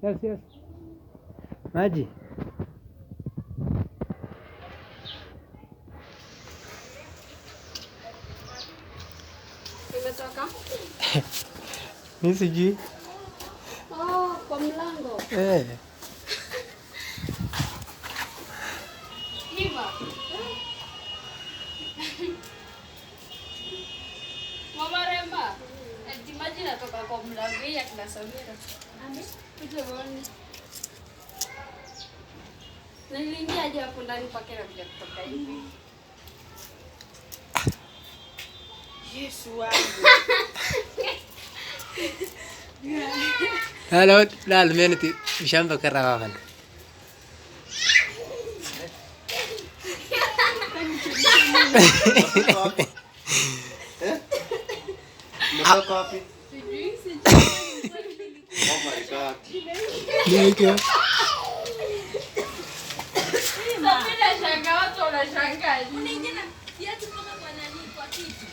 Yes, yes. Maji. Imetoka? Mimi sijui. Oh, kwa mlango. Hiva. Mama Remba, eti maji natoka kwa mlango ya kina Samira. Kuja uone. Niliingia aje hapo ndani pake na kuja kutoka hivi. Yesu wangu. لا المينتي مشان بكره واغن Coffee. Oh my God. Samira shangaa watu wanashangaa. Unaingia viatu kutoka kwa nani kwa kiti.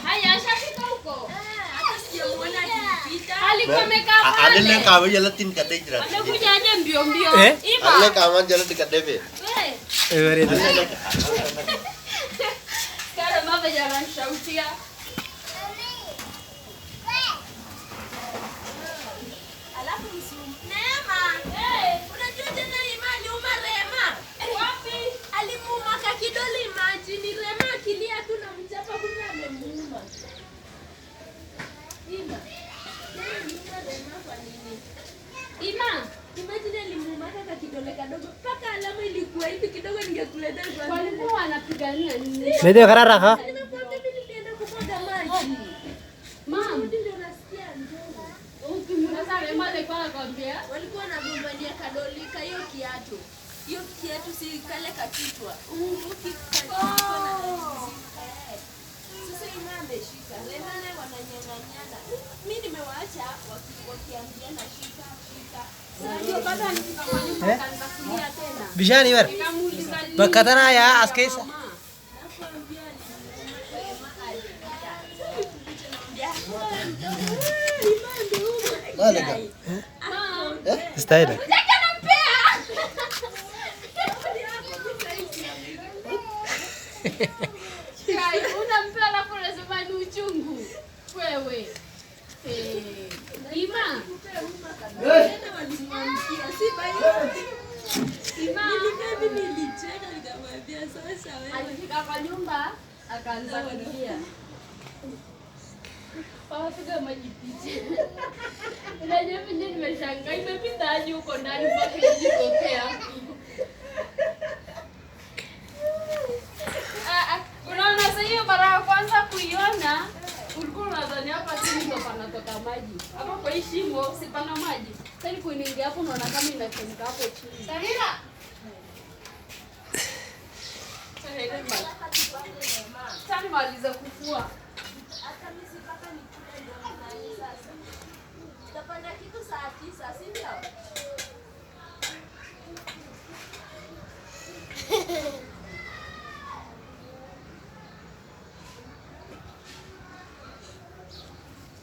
Haya ashafika huko. Hata sijamuona akipita. Alikuwa amekaa pale. Adele kama jala tin kate jira. Amekuja aje mbio mbio. Iba. Adele kama jala tikadebe. Kara mama jana shautia. Alafu msimu. Neema. Unajua tena imani umarema. Wapi? Alimuuma kakidoli imagine Rema akilia tu na mchapa kumbe amemuuma. Ima. Rema kwa nini? Ima, imagine alimuuma kakidole kadogo paka alama ilikuwa hivi kidogo ningekuletea kwa. Kwa nini wanapigania nini? Ndio karara ha? Nimekuambia mimi nilienda kumwaga maji. Mama, ndio unasikia njoo. Ukimwona Rema alikuwa anakwambia walikuwa wanagombania kadolika hiyo kiatu. Hiyo kiatu si kale kakichwa. Sasa Ima ameshika. Rema naye wananyang'anyana. Mimi nimewaacha wakiambiana shika. Sasa ndio bado anifika kwa nyumba akaanza kulia tena. Bishani wer. Bakatana ya askesa. Malaga. Style. Unampea alafu unasema ni uchungu. Wewe. Ima. Nilicheka nikamwambia sasa wewe. Alifika kwa nyumba akaanza kulia. Pawapiga maji picha. Unajua mimi nimeshangaa imepita aje huko ndani mpaka kujitokea. Unaona sasa hiyo mara ya kwanza kuiona ulikuwa unadhani hapa chini ndo panatoka maji. Hapo kwa hii shimo si pana maji. Sasa ni kuingia hapo unaona kama inachemka hapo chini. Samira. Sasa maliza kufua. Hata mimi sipaka nikule ndio nani sasa. Utapanda kitu saa 9, si ndio?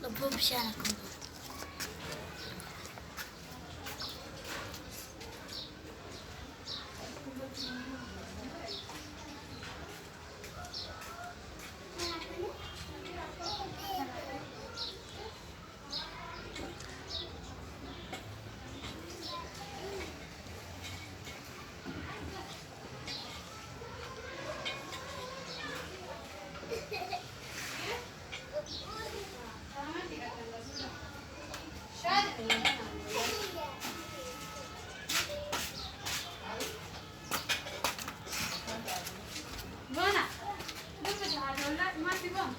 Lobo mshana kumbe. Mana? Lu sudah ada mati bang.